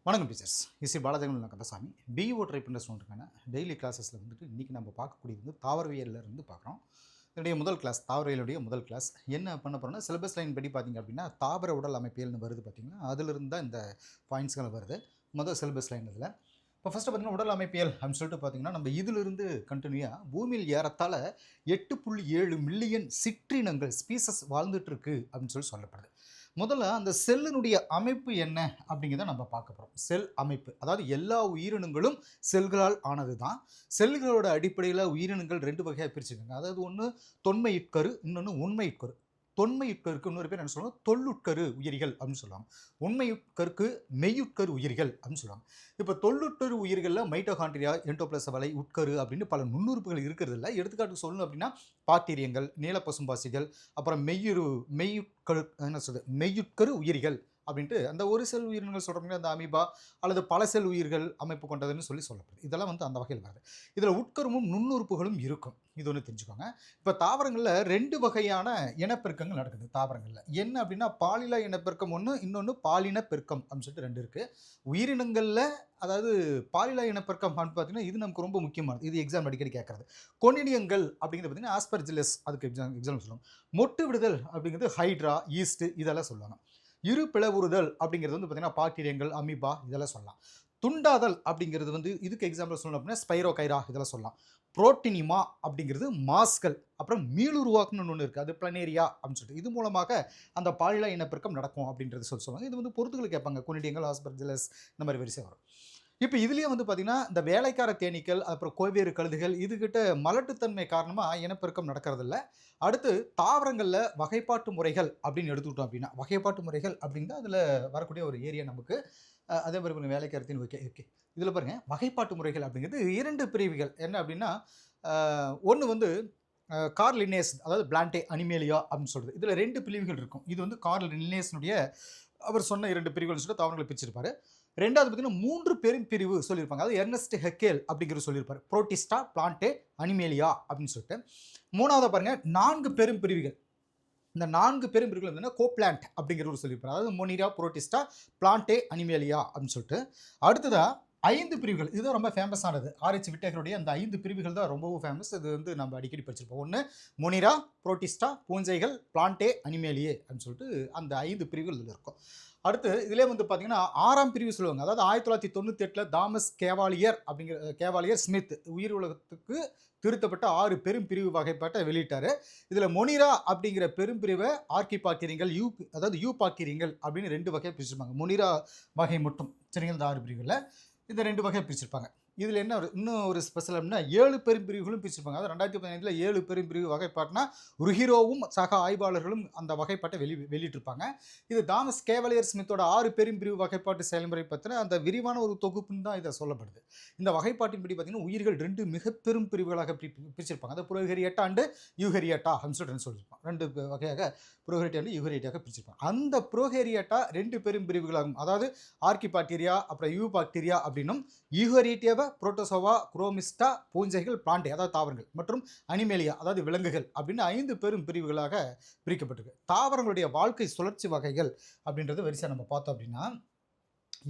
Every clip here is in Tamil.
வணக்கம் டீச்சர்ஸ். இசி பாலஜெகன் கந்தசாமி. பிஇஓ ட்ரை பண்ணுற ஸ்டூடெண்ட்டுக்கான டெய்லி கிளாஸஸில் வந்துட்டு இன்றைக்கி நம்ம பார்க்கக்கூடியது வந்து தாவரவியலில் இருந்து பார்க்குறோம். என்னுடைய முதல் கிளாஸ் தாவரவியலுடைய முதல் கிளாஸ் என்ன பண்ண போகிறோம்னா, சிலபஸ் லைன் படி பார்த்திங்க அப்படின்னா தாவர உடல் அமைப்பியல்னு வருது பார்த்திங்கன்னா, அதிலிருந்து தான் இந்த பாயிண்ட்ஸ்கள் வருது முதல் சிலபஸ் லைன். இதில் இப்போ ஃபஸ்ட்டு பார்த்திங்கன்னா உடல் அமைப்பியல் அப்படின்னு சொல்லிட்டு பார்த்திங்கன்னா, நம்ம இதிலிருந்து கண்டினியூவாக பூமியில் ஏறத்தாழ 8.7 மில்லியன் சிற்றினங்கள் ஸ்பீசஸ் வாழ்ந்துட்டுருக்கு அப்படின்னு சொல்லப்படுது. முதல்ல அந்த செல்லினுடைய அமைப்பு என்ன அப்படிங்கிறத நம்ம பார்க்க போகிறோம். செல் அமைப்பு, அதாவது எல்லா உயிரினங்களும் செல்களால் ஆனது தான். செல்களோட அடிப்படையில் உயிரினங்கள் 2 வகையாக பிரிச்சுக்கோங்க. அதாவது ஒன்று தொன்மையுட்கரு, இன்னொன்று உண்மையுட்கரு. தொன்மையுட்கருக்கு இன்னொரு பேர் என்ன சொல்லுவாங்க, தொல்லுட்கரு உயிரிகள் அப்படின்னு சொல்லுவாங்க. உண்மையுட்கருக்கு மெய்யுட்கரு உயிரிகள் அப்படின்னு சொல்லுவாங்க. இப்போ தொல்லுட்கரு உயிர்களில் மைட்டோகாண்ட்ரியா, என்டோபிளாசவலை, உட்கரு அப்படின்னு பல நுண்ணுறுப்புகள் இருக்கிறது இல்லை. எடுத்துக்காட்டுக்கு சொல்லணும் அப்படின்னா பாக்டீரியங்கள், நீலப்பசும்பாசிகள், அப்புறம் மெய்யுட்கரு என்ன சொல்றது மெய்யுட்கரு உயிரிகள் அப்படின்ட்டு அந்த ஒரு செல் உயிரினங்கள் சொல்கிறாங்க. அந்த அமீபா அல்லது பல செல் உயிர்கள் அமைப்பு கொண்டதுன்னு சொல்லப்படுது. இதெல்லாம் வந்து அந்த வகையில் வருது. இதில் உட்கருமும் நுண்ணுறுப்புகளும் இருக்கும். இது ஒன்று தெரிஞ்சுக்கோங்க. இப்போ தாவரங்களில் 2 வகையான இனப்பெருக்கங்கள் நடக்குது. தாவரங்களில் என்ன அப்படின்னா, பாலின இனப்பெருக்கம் ஒன்று, இன்னொன்று பாலின பெருக்கம் அப்படின்னு சொல்லிட்டு 2 இருக்குது உயிரினங்களில். அதாவது பாலின இனப்பெருக்கம் அப்படின்னு பார்த்தீங்கன்னா, இது நமக்கு ரொம்ப முக்கியமானது. இது எக்ஸாம் அடிக்கடி கேட்கறது. கொனிடியங்கள் அப்படிங்கிறது பார்த்தீங்கன்னா ஆஸ்பர்ஜிலஸ், அதுக்கு எக்ஸாம் சொல்லுவாங்க. மொட்டு விடுதல் அப்படிங்கிறது ஹைட்ரா, ஈஸ்ட் இதெல்லாம் சொல்லுவாங்க. இரு பிளவுறுதல் அப்படிங்கிறது வந்து பார்த்தீங்கன்னா பாக்டீரியங்கள், அமீபா இதெல்லாம் சொல்லலாம். துண்டாதல் அப்படிங்கிறது வந்து இதுக்கு எக்ஸாம்பிள் சொல்லணும் அப்படின்னா ஸ்பைரோகைரா இதெல்லாம் சொல்லலாம். புரோட்டினிமா அப்படிங்கிறது மாஸ்கள். அப்புறம் மீளுருவாக்குன்னு ஒன்று இருக்குது, அது பிளனேரியா அப்படின்னு சொல்லிட்டு. இது மூலமாக அந்த பாலின இனப்பெருக்கம் நடக்கும் அப்படின்றது சொல்லுவாங்க. இது வந்து பொறுத்துக்கள் கேட்பாங்க. கொனிடியங்கள், ஆஸ்பர்ஜிலஸ் இந்த மாதிரி வரிசை வரும். இப்போ இதுலேயே வந்து பார்த்திங்கன்னா இந்த வேலைக்கார தேனீக்கள், அப்புறம் கோவேறு கழுதுகள் இதுகிட்ட மலட்டுத்தன்மை காரணமாக இனப்பெருக்கம் நடக்கிறதில்ல. அடுத்து தாவரங்களில் வகைப்பாட்டு முறைகள் அப்படின்னு எடுத்துக்கிட்டோம் அப்படின்னா, வகைப்பாட்டு முறைகள் அப்படின்னா அதில் வரக்கூடிய ஒரு ஏரியா நமக்கு. அதே மாதிரி கொஞ்சம் வேலைக்கார தேனி ஓகே ஓகே இதில் பாருங்கள் வகைப்பாட்டு முறைகள் அப்படிங்கிறது 2 பிரிவுகள். என்ன அப்படின்னா, ஒன்று வந்து கார்ல் லின்னேஸ், அதாவது பிளான்டே அனிமேலியா அப்படின்னு சொல்கிறது. இதில் 2 பிரிவுகள் இருக்கும். இது வந்து கார்ல் லின்னேஸ்னுடைய அவர் சொன்ன 2 பிரிவுகள் சொல்லிட்டு தாவரங்களை பிரிச்சிருப்பாரு. 2வது பார்த்தீங்கன்னா 3 பெரும் பிரிவு சொல்லியிருப்பாங்க. அதாவது எர்னஸ்ட் ஹெக்கேல் அப்படிங்கிறது சொல்லியிருப்பார். புரோட்டிஸ்டா, பிளான்டே, அனிமேலியா அப்படின்னு சொல்லிட்டு. 3வது பாருங்க 4 பெரும் பிரிவுகள். இந்த 4 பெரும் பிரிவுகள் வந்து கோப்ளான்ட் அப்படிங்கிறவர் சொல்லியிருப்பார். அதாவது மொனிரா, புரோட்டிஸ்டா, பிளான்டே, அனிமேலியா அப்படின்னு சொல்லிட்டு. அடுத்ததா 5 பிரிவுகள். இதுதான் ரொம்ப ஃபேமஸானது. ஆர்எச் விட்டேகருடைய அந்த 5 பிரிவுகள் தான் ரொம்பவும் ஃபேமஸ். இது வந்து நம்ம அடிக்கடி படிச்சிருப்போம். ஒன்று மொனிரா, புரோட்டிஸ்டா, பூஞ்சைகள், பிளான்டே, அனிமேலியே அப்படின்னு சொல்லிட்டு அந்த 5 பிரிவுகள் இதில் இருக்கும். அடுத்து இதிலே வந்து பார்த்தீங்கன்னா 6ஆம் பிரிவு சொல்லுவாங்க. அதாவது 1998 தாமஸ் கேவாலியர் ஸ்மித் உயிர் உலகத்துக்கு திருத்தப்பட்ட 6 பெரும் பிரிவு வகைப்பாட்டை வெளியிட்டார். இதில் மொனிரா அப்படிங்கிற பெரும் பிரிவை ஆர்கிபாக்டீரியங்கள், அதாவது யூபாக்டீரியங்கள் அப்படின்னு 2 வகையாக பிரிச்சிருப்பாங்க. மொனிரா வகை மட்டும் சரிங்களா. இந்த 6 பிரிவுகளில் இந்த 2 வகையாக பிரிச்சிருப்பாங்க. இதில் என்ன இன்னும் ஒரு ஸ்பெஷல் அப்படின்னா 7 பெரும் பிரிவுகளும் பிரிச்சிருப்பாங்க. அதாவது 2015 7 பெரும் பிரிவு வகைப்பாட்டுனா ருஹிரோவும் சக ஆய்வாளர்களும் அந்த வகைப்பாட்டை வெளியிட்டிருப்பாங்க. இது தாமஸ் கேவலியர் ஸ்மித்தோட 6 பெரும் பிரிவு வகைப்பாட்டு செயல்முறை பற்றின அந்த விரிவான ஒரு தொகுப்புன்னு தான் இதை சொல்லப்படுது. இந்த வகைப்பாட்டின்படி பார்த்தீங்கன்னா உயிர்கள் 2 மிக பெரும் பிரிவுகளாக பிரிச்சிருப்பாங்க. அது புரோகரியேட்டா அண்டு யூகரியேட்டா அப்படின்னு சொல்லியிருப்பாங்க. 2 வகையாக புரோகரியேட்டா அண்டு யூகரியேட்டாக பிரிச்சிருப்பாங்க. அந்த புரோகரியேட்டா 2 பெரும் பிரிவுகளாகும். அதாவது ஆர்கிபாக்டீரியா, அப்புறம் யூபாக்டீரியா அப்படின்னும், யூகரியேட்டியாவை புரோட்டோசோவா, குரோமிஸ்டா, பூஞ்சைகள், பிளான்டே அதாவது தாவரங்கள், மற்றும் அனிமேலியா அதாவது விலங்குகள் அப்படின்னு 5 பெரும் பிரிவுகளாக பிரிக்கப்பட்டிருக்கு. தாவரங்களுடைய வாழ்க்கை சுழற்சி வகைகள் அப்படின்றது வரிசை நம்ம பார்த்தோம் அப்படின்னா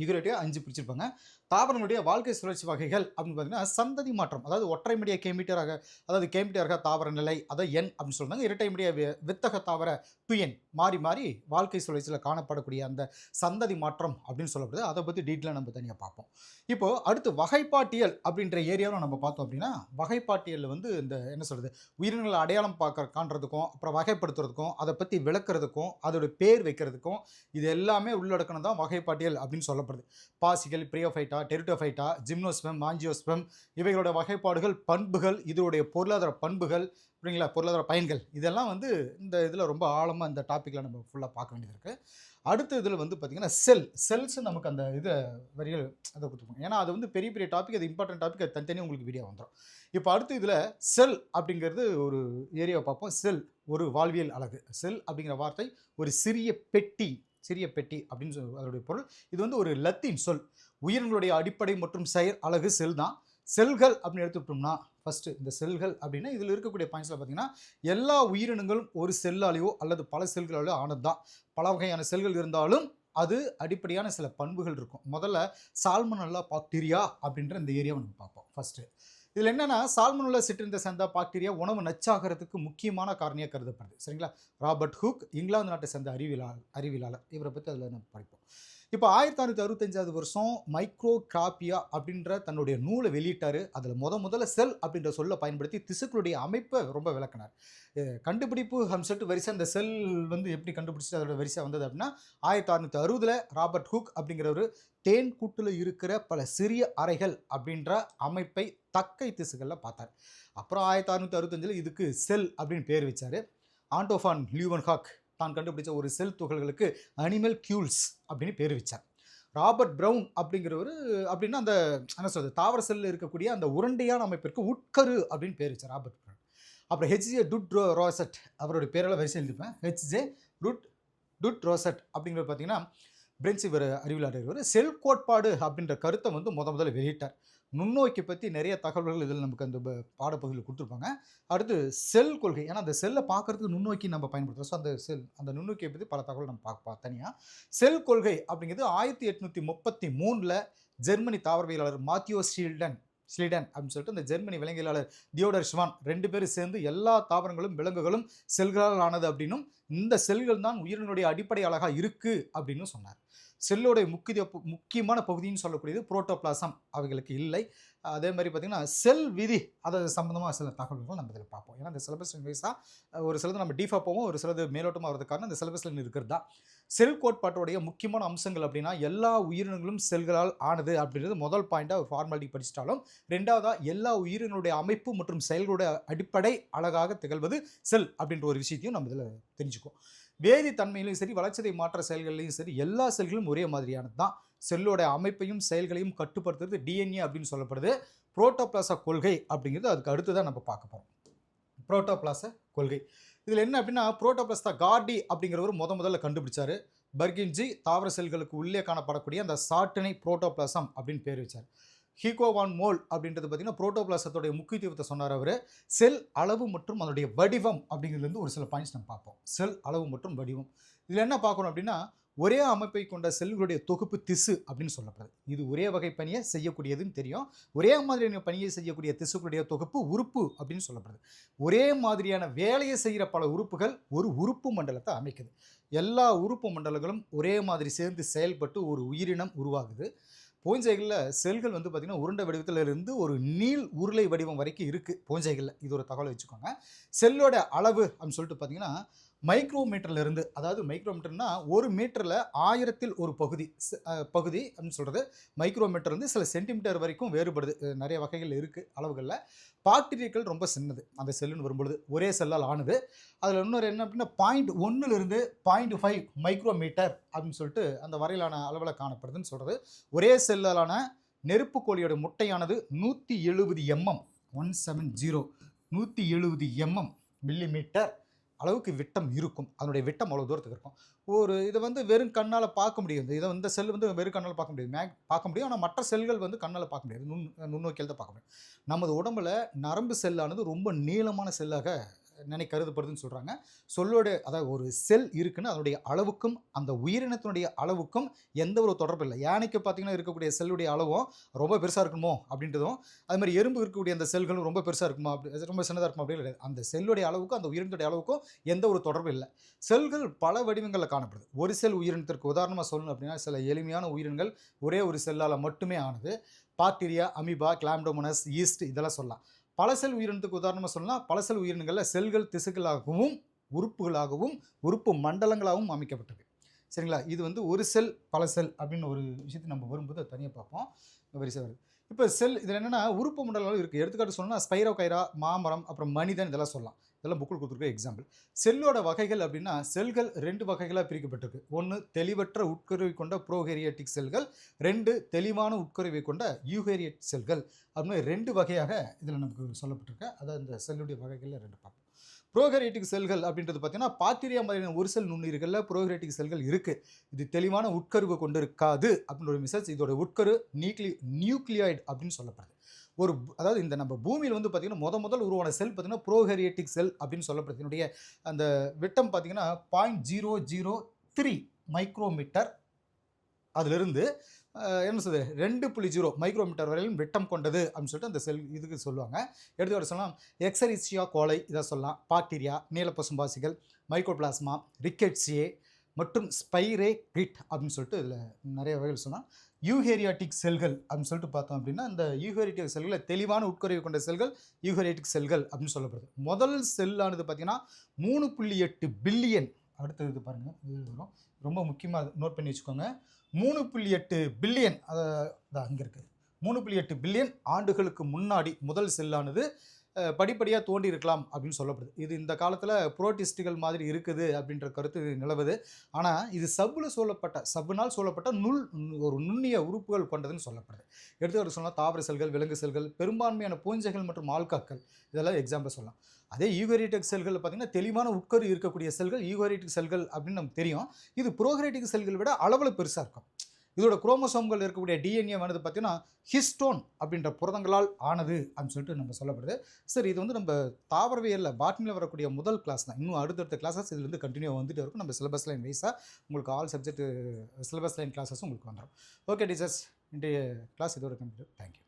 யூகரியேட்டியா 5 பிரிச்சிருப்பாங்க. தாவரங்களுடைய வாழ்க்கை சுழற்சி வகைகள் அப்படின்னு பார்த்தீங்கன்னா சந்ததி மாற்றம், அதாவது ஒற்றை மீடிய கேமிட்டராக, அதாவது கேமிட்டராக தாவர நிலை, அதாவது என் அப்படின்னு சொல்லுவாங்க. இரட்டை மீடிய வித்தக தாவர துயன் மாறி மாறி வாழ்க்கை சுழற்சியில் காணப்படக்கூடிய அந்த சந்ததி மாற்றம் அப்படின்னு சொல்லப்படுது. அதை பற்றி டீட்டெயிலாக நம்ம தனியாக பார்ப்போம். இப்போது அடுத்து வகைப்பாட்டியல் அப்படின்ற ஏரியாவில் நம்ம பார்த்தோம் அப்படின்னா, வகைப்பாட்டியலில் வந்து இந்த என்ன சொல்கிறது உயிரினங்களை அடையாளம் காண்றதுக்கும், அப்புறம் வகைப்படுத்துறதுக்கும், அதை பற்றி விளக்குறதுக்கும், அதோட பேர் வைக்கிறதுக்கும் இது எல்லாமே உள்ளடக்கணும் தான் வகைப்பாட்டியல் அப்படின்னு சொல்லப்படுது. பாசிகள், பிரியோஃபைட்டா, டெரிட்டோஃபைட்டா, ஜிம்னோஸ்பெம், மாஞ்சியோஸ்பெம் இவைகளோட வகைப்பாடுகள், பண்புகள், இதோடைய பொருளாதார பண்புகள், புரியுங்களா, பொருளாதார பயன்கள் இதெல்லாம் வந்து இந்த இதில் ரொம்ப ஆழமாக இந்த டாப்பிக்கில் நம்ம ஃபுல்லாக பார்க்க வேண்டியது இருக்குது. அடுத்த இதில் வந்து பார்த்திங்கன்னா செல்ஸ் நமக்கு அந்த இதை வரிகள் அதை கொடுத்துருப்போம். ஏன்னா அது வந்து பெரிய பெரிய டாபிக், அது இம்பார்ட்டன்ட் டாபிக், அது தனித்தனியாக உங்களுக்கு வீடியோ வந்துடும். இப்போ அடுத்து இதில் செல் அப்படிங்கிறது ஒரு ஏரியாவை பார்ப்போம். செல் ஒரு வாழ்வியல் அலகு. செல் அப்படிங்கிற வார்த்தை ஒரு சிறிய பெட்டி அப்படின்னு அதோடைய பொருள். இது வந்து ஒரு லத்தீன் சொல். உயிரினங்களுடைய அடிப்படை மற்றும் செயல் அலகு செல் தான். செல்கள் அப்படின்னு எடுத்துக்கிட்டோம்னா ஃபஸ்ட்டு இந்த செல்கள் அப்படின்னா இதில் இருக்கக்கூடிய பாயிண்ட்ஸில் பார்த்தீங்கன்னா எல்லா உயிரினங்களும் ஒரு செல்லாலேயோ அல்லது பல செல்களாலேயோ ஆனது தான். பல வகையான செல்கள் இருந்தாலும் அது அடிப்படையான சில பண்புகள் இருக்கும். முதல்ல சால்மனெல்லா பாக்டீரியா அப்படின்ற இந்த ஏரியாவை நம்ம பார்ப்போம் ஃபர்ஸ்ட்டு. இதில் என்னன்னா சால்மனெல்லா சிட்ரின்தை சேர்ந்த பாக்டீரியா உணவு நச்சாகிறதுக்கு முக்கியமான காரணியாக கருதப்படுது. சரிங்களா? ராபர்ட் ஹூக் இங்கிலாந்து நாட்டை சேர்ந்த அறிவியலாளர். இவரை பற்றி அதில் நம்ம படிப்போம். இப்போ 1665 வருஷம் மைக்ரோகிராபியா அப்படின்ற தன்னுடைய நூலை வெளியிட்டாரு. அதில் முதல்ல செல் அப்படின்ற சொல்ல பயன்படுத்தி திசுக்களுடைய அமைப்பை ரொம்ப விளக்குனார். கண்டுபிடிப்பு சொல்லிட்டு வரிசை அந்த செல் வந்து எப்படி கண்டுபிடிச்சி அதோட வரிசை வந்தது அப்படின்னா 1660 ராபர்ட் ஹூக் அப்படிங்கிறவர் தேன் கூட்டில் இருக்கிற பல சிறிய அறைகள் அப்படின்ற அமைப்பை தக்கை திசுகளில் பார்த்தார். அப்புறம் 1665 இதுக்கு செல் அப்படின்னு பேர் வச்சார். ஆண்டோஃபான் லியூவன்ஹாக் தான் கண்டுபிடிச்ச ஒரு செல் துகள்களுக்கு அனிமல் கியூல்ஸ் அப்படின்னு பேர் வச்சார். ராபர்ட் பிரவுன் அப்படிங்கிறவர் அப்படின்னா அந்த என்ன சொல்றது தாவர செல்லில் இருக்கக்கூடிய அந்த உருண்டையான அமைப்பிற்கு உட்கரு அப்படின்னு பேர் வச்சார் ராபர்ட் பிரவுன். அப்புறம் ஹெச்ஜே டுட் ரோசட் அவருடைய பேரெல்லாம் வரிசை எழுதிப்பேன். ஹெச்ஜே டுட் ரோசட் அப்படிங்கிறது பார்த்தீங்கன்னா பிரெஞ்சு இவர் அறிவியலாளர். இவர் செல் கோட்பாடு அப்படின்ற கருத்தை வந்து முதல்ல வெளியிட்டார். நுண்ணோக்கி பற்றி நிறைய தகவல்கள் இதில் நமக்கு அந்த பாடப்பகுதியில் கொடுத்துருப்பாங்க. அடுத்து செல் கொள்கை, ஏன்னா அந்த செல்லை பார்க்குறதுக்கு நுண்ணோக்கி நம்ம பயன்படுத்துகிறோம். ஸோ அந்த நுண்ணோக்கியை பற்றி பல தகவல் நம்ம பார்ப்போம் தனியாக. செல் கொள்கை அப்படிங்கிறது 1833 ஜெர்மனி தாவரவியலாளர் மாத்தியோ ஸ்லீடன் அப்படின்னு சொல்லிட்டு இந்த ஜெர்மனி விலங்கியலாளர் தியோடர் ஷ்வான் 2 பேரும் சேர்ந்து எல்லா தாவரங்களும் விலங்குகளும் செல்களால் ஆனது அப்படின்னும் இந்த செல்கள் தான் உயிரினுடைய அடிப்படை அழகாக இருக்குது அப்படின்னு சொன்னார். செல்லோடைய முக்கியமான பகுதின்னு சொல்லக்கூடியது புரோட்டோபிளாசம் அவைகளுக்கு இல்லை. அதே மாதிரி பார்த்திங்கன்னா செல் விதி அது சம்மந்தமாக சில தகவல்கள் நம்ம இதில் பார்ப்போம். ஏன்னா இந்த சிலபஸ் வைஸாக ஒரு சிலது நம்ம டீஃபாக போவோம், ஒரு சிலது மேலோட்டமாக வரது காரணம் இந்த சிலபஸில் இருக்கிறது தான். செல் கோட்பாட்டுடைய முக்கியமான அம்சங்கள் அப்படின்னா எல்லா உயிரினங்களும் செல்களால் ஆனது அப்படின்றது முதல் பாயிண்டாக ஃபார்மாலிட்டி படிச்சிட்டாலும், ரெண்டாவதாக எல்லா உயிரினுடைய அமைப்பு மற்றும் செயல்களுடைய அடிப்படை அழகாக திகழ்வது செல் அப்படின்ற ஒரு விஷயத்தையும் நம்ம இதில் தெரிஞ்சுக்குவோம். வேதி தன்மையிலையும் சரி வளர்ச்சிதை மாற்ற செயல்களையும் சரி எல்லா செல்களும் ஒரே மாதிரியானது தான். செல்லோட அமைப்பையும் செயல்களையும் கட்டுப்படுத்துறது டிஎன்ஏ அப்படின்னு சொல்லப்படுது. புரோட்டோபிளாச கொள்கை அப்படிங்கிறது அதுக்கு அடுத்து தான் நம்ம பார்க்க போகிறோம். புரோட்டோபிளாச கொள்கை இதில் என்ன அப்படின்னா புரோட்டோபிளாஸ்தா கார்டி அப்படிங்கிறவர் முதல்ல கண்டுபிடிச்சார். பர்கின்ஜி தாவர செல்களுக்கு உள்ளே காணப்படக்கூடிய அந்த சாட்டினை புரோட்டோபிளாசம் அப்படின்னு பேர் வச்சார். ஹீகோ வான் மோல் அப்படின்றது பார்த்தீங்கன்னா புரோட்டோபிளாசத்தோடைய முக்கியத்துவத்தை சொன்னார் அவர். செல் அளவு மற்றும் அதனுடைய வடிவம் அப்படிங்கிறதுலேருந்து ஒரு சில பாயிண்ட்ஸ் நம்ம பார்ப்போம். செல் அளவு மற்றும் வடிவம் இதில் என்ன பார்க்கணும் அப்படின்னா ஒரே அமைப்பை கொண்ட செல்களுடைய தொகுப்பு திசு அப்படின்னு சொல்லப்படுது. இது ஒரே வகை பணியை செய்யக்கூடியதுன்னு தெரியும். ஒரே மாதிரியான பணியை செய்யக்கூடிய திசுக்களுடைய தொகுப்பு உறுப்பு அப்படின்னு சொல்லப்படுது. ஒரே மாதிரியான வேலையை செய்கிற பல உறுப்புகள் ஒரு உறுப்பு மண்டலத்தை அமைக்குது. எல்லா உறுப்பு மண்டலங்களும் ஒரே மாதிரி சேர்ந்து செயல்பட்டு ஒரு உயிரினம் உருவாகுது. பூஞ்சைகளில் செல்கள் வந்து பார்த்திங்கன்னா உருண்டை வடிவத்தில் இருந்து ஒரு நீள் உருளை வடிவம் வரைக்கும் இருக்குது பூஞ்சைகளில். இது ஒரு தகவலை வச்சுக்கோங்க. செல்லோட அளவு அப்படின்னு சொல்லிட்டு பார்த்திங்கன்னா மைக்ரோமீட்டர்லேருந்து, அதாவது மைக்ரோமீட்டர்னா ஒரு மீட்டரில் 1000ல் ஒரு பகுதி அப்படின்னு சொல்கிறது மைக்ரோமீட்டர் வந்து சில சென்டிமீட்டர் வரைக்கும் வேறுபடுது. நிறைய வகைகள் இருக்குது அளவுகளில். பாக்டீரியாக்கள் ரொம்ப சின்னது அந்த செல்லுன்னு வரும்பொழுது ஒரே செல்லால் ஆனது. அதில் இன்னொரு என்ன அப்படின்னா 0.1லிருந்து 0.5 மைக்ரோமீட்டர் அப்படின்னு சொல்லிட்டு அந்த வரையிலான அளவில் காணப்படுதுன்னு சொல்கிறது. ஒரே செல்லாலான நெருப்பு கோழியோட முட்டையானது 170 mm 170 மில்லிமீட்டர் அளவுக்கு விட்டம் இருக்கும். அதனுடைய விட்டம் அவ்வளோ தூரத்துக்கு இருக்கும். ஒரு இதை வந்து வெறும் கண்ணால் பார்க்க முடியும். இந்த செல் வந்து வெறும் கண்ணால் பார்க்க முடியாது. பார்க்க முடியும், ஆனால் மற்ற செல்கள் வந்து கண்ணால் பார்க்க முடியாது. நுண்ணோக்கியில் தான் பார்க்க முடியும். நமது உடம்புல நரம்பு செல்லானது ரொம்ப நீளமான செல்லாக கருதப்படுதுன்னு சொல்கிறாங்க. அதாவது ஒரு செல் இருக்குன்னு அதனுடைய அளவுக்கும் அந்த உயிரினத்தினுடைய அளவுக்கும் எந்த ஒரு தொடர்பு இல்லை. யானைக்கு பார்த்தீங்கன்னா இருக்கக்கூடிய செல்லுடைய அளவும் ரொம்ப பெருசாக இருக்கணுமோ அப்படின்றதும், அது மாதிரி எறும்பு இருக்கக்கூடிய அந்த செல்களும் ரொம்ப பெருசாக இருக்குமா ரொம்ப சின்னதாக இருக்குமா அப்படின்னு கிடையாது. அந்த செல்லுடைய அளவுக்கும் அந்த உயிரினத்துடைய அளவுக்கும் எந்த ஒரு தொடர்பு இல்லை. செல்கள் பல வடிவங்களில் காணப்படுது. ஒரு செல் உயிரினத்திற்கு உதாரணமாக சொல்லணும் அப்படின்னா சில எளிமையான உயிரினங்கள் ஒரே ஒரு செல்லால் மட்டுமே ஆனது. பாக்டீரியா, அமீபா, கிளாம்டோமோனஸ், ஈஸ்ட் இதெல்லாம் சொல்லலாம். பல செல் உயிரினத்துக்கு உதாரணமாக சொல்லலாம். பல செல் உயிரினங்களில் செல்கள் திசுக்களாகவும் உறுப்புகளாகவும் உறுப்பு மண்டலங்களாகவும் அமைக்கப்பட்டிருக்கு. சரிங்களா? இது வந்து ஒரு செல் பல செல் அப்படின்னு ஒரு விஷயத்தை நம்ம வரும்போது அதை தனியாக பார்ப்போம். வரிசை வருது. இப்போ செல் இதில் என்னென்னா உறுப்பு மண்டலங்கள் இருக்குது. எடுத்துக்காட்டு சொல்லணும்னா ஸ்பைரோகைரா, மாமரம், அப்புறம் மனிதன் இதெல்லாம் சொல்லலாம். இதெல்லாம் புக்கில் கொடுத்துருக்க எக்ஸாம்பிள். செல்லோட வகைகள் அப்படின்னா செல்கள் 2 வகைகளாக பிரிக்கப்பட்டிருக்கு. ஒன்று தெளிவற்ற உட்கருவை கொண்ட ப்ரோகேரியாட்டிக் செல்கள், 2 தெளிவான உட்கருவை கொண்ட யூகேரியட் செல்கள் அப்படின்னு 2 வகையாக இதில் நமக்கு சொல்லப்பட்டிருக்கு. அதாவது இந்த செல்லுடைய வகைகளில் 2 பார்ப்போம். ப்ரோகேரியாட்டிக் செல்கள் அப்படின்றது பார்த்தீங்கன்னா பாக்டீரியா மாதிரியான ஒரு செல் நுண்ணுயிர்களில் ப்ரோகேரியாட்டிக் செல்கள் இருக்குது. இது தெளிவான உட்கருவை கொண்டு இருக்காது அப்படின்னு ஒரு மெசேஜ். இதோட உட்கரு நியூக்ளியாய்டு அப்படின்னு சொல்லப்படுது. அதாவது இந்த நம்ம பூமியில் வந்து பார்த்திங்கன்னா முதல் உருவான செல் பார்த்திங்கன்னா ப்ரோகேரியாட்டிக் செல் அப்படின்னு சொல்லப்படுது. இதனுடைய அந்த விட்டம் பார்த்திங்கன்னா 0.003 மைக்ரோமீட்டர் அதிலிருந்து என்ன சொல்றது 2.0 மைக்ரோமீட்டர் வரையிலும் விட்டம் கொண்டது அப்படின்னு சொல்லிட்டு அந்த செல் இதுக்கு சொல்லுவாங்க. எடுத்துக்காட்டு சொல்லலாம் எக்ஸரிசியா கோலை இதை சொல்லலாம், பாக்டீரியா, நீலப்பசும்பாசிகள், மைக்ரோபிளாஸ்மா, ரிக்கெட்சியே மற்றும் ஸ்பைரே கிரிட் அப்படின்னு சொல்லிட்டு இதில் நிறைய வகைகள் சொன்னால் யூகேரியாட்டிக் செல்கள் அப்படின்னு சொல்லிட்டு பார்த்தோம் அப்படின்னா இந்த யூகேரியாட்டிக் செல்களை தெளிவான உட்கருவி கொண்ட செல்கள் யூகேரியாட்டிக் செல்கள் அப்படின்னு சொல்லப்படுது. முதல் செல்லானது பார்த்தீங்கன்னா 3.8 பில்லியன். அடுத்தது இது பாருங்கள், இது வரும் ரொம்ப முக்கியமாக நோட் பண்ணி வச்சுக்கோங்க. 3.8 பில்லியன் அங்கே இருக்குது. 3.8 பில்லியன் ஆண்டுகளுக்கு முன்னாடி முதல் செல்லானது படிப்படியாக தோண்டி இருக்கலாம் அப்படின்னு சொல்லப்படுது. இது இந்த காலத்தில் புரோட்டிஸ்டுகள் மாதிரி இருக்குது அப்படின்ற கருத்து நிலவுது. ஆனால் இது சவ்வினால் சூழப்பட்ட ஒரு நுண்ணிய உறுப்புகள் கொண்டதுன்னு சொல்லப்படுது. எடுத்துக்காட்டு சொன்னால் தாவர செல்கள், விலங்கு செல்கள், பெரும்பான்மையான பூஞ்சைகள் மற்றும் ஆல்காக்கள் இதெல்லாம் எக்ஸாம்பிள் சொல்லலாம். அதே யூகேரியாட்டிக் செல்கள் பார்த்தீங்கன்னா தெளிவான உட்கரு இருக்கக்கூடிய செல்கள் யூகேரியாட்டிக் செல்கள் அப்படின்னு நமக்கு தெரியும். இது புரோகேரியாட்டிக் செல்களை விட அளவில் பெருசாக இருக்கும். இதோட குரோமோசோம்கள் இருக்கக்கூடிய டிஎன்ஏ வந்து பார்த்தீங்கன்னா ஹிஸ்டோன் அப்படின்ற புரதங்களால் ஆனது அப்படின்னு சொல்லிட்டு நம்ம சொல்லப்படுது. சரி, இது வந்து நம்ம தாவரவியலில் பாட்னியில் வரக்கூடிய முதல் கிளாஸ் தான். இன்னும் அடுத்தடுத்த கிளாஸஸ் இதுலேருந்து கண்டினியூ வந்துட்டு இருக்கும். நம்ம சிலபஸ் லைன் வைஸாக உங்களுக்கு ஆல் சப்ஜெக்ட் சிலபஸ் லைன் கிளாஸஸும் உங்களுக்கு வந்துடும். ஓகே டீச்சர்ஸ், இன்றைய கிளாஸ் இதோட கம்ப்ளீட். தேங்க்யூ.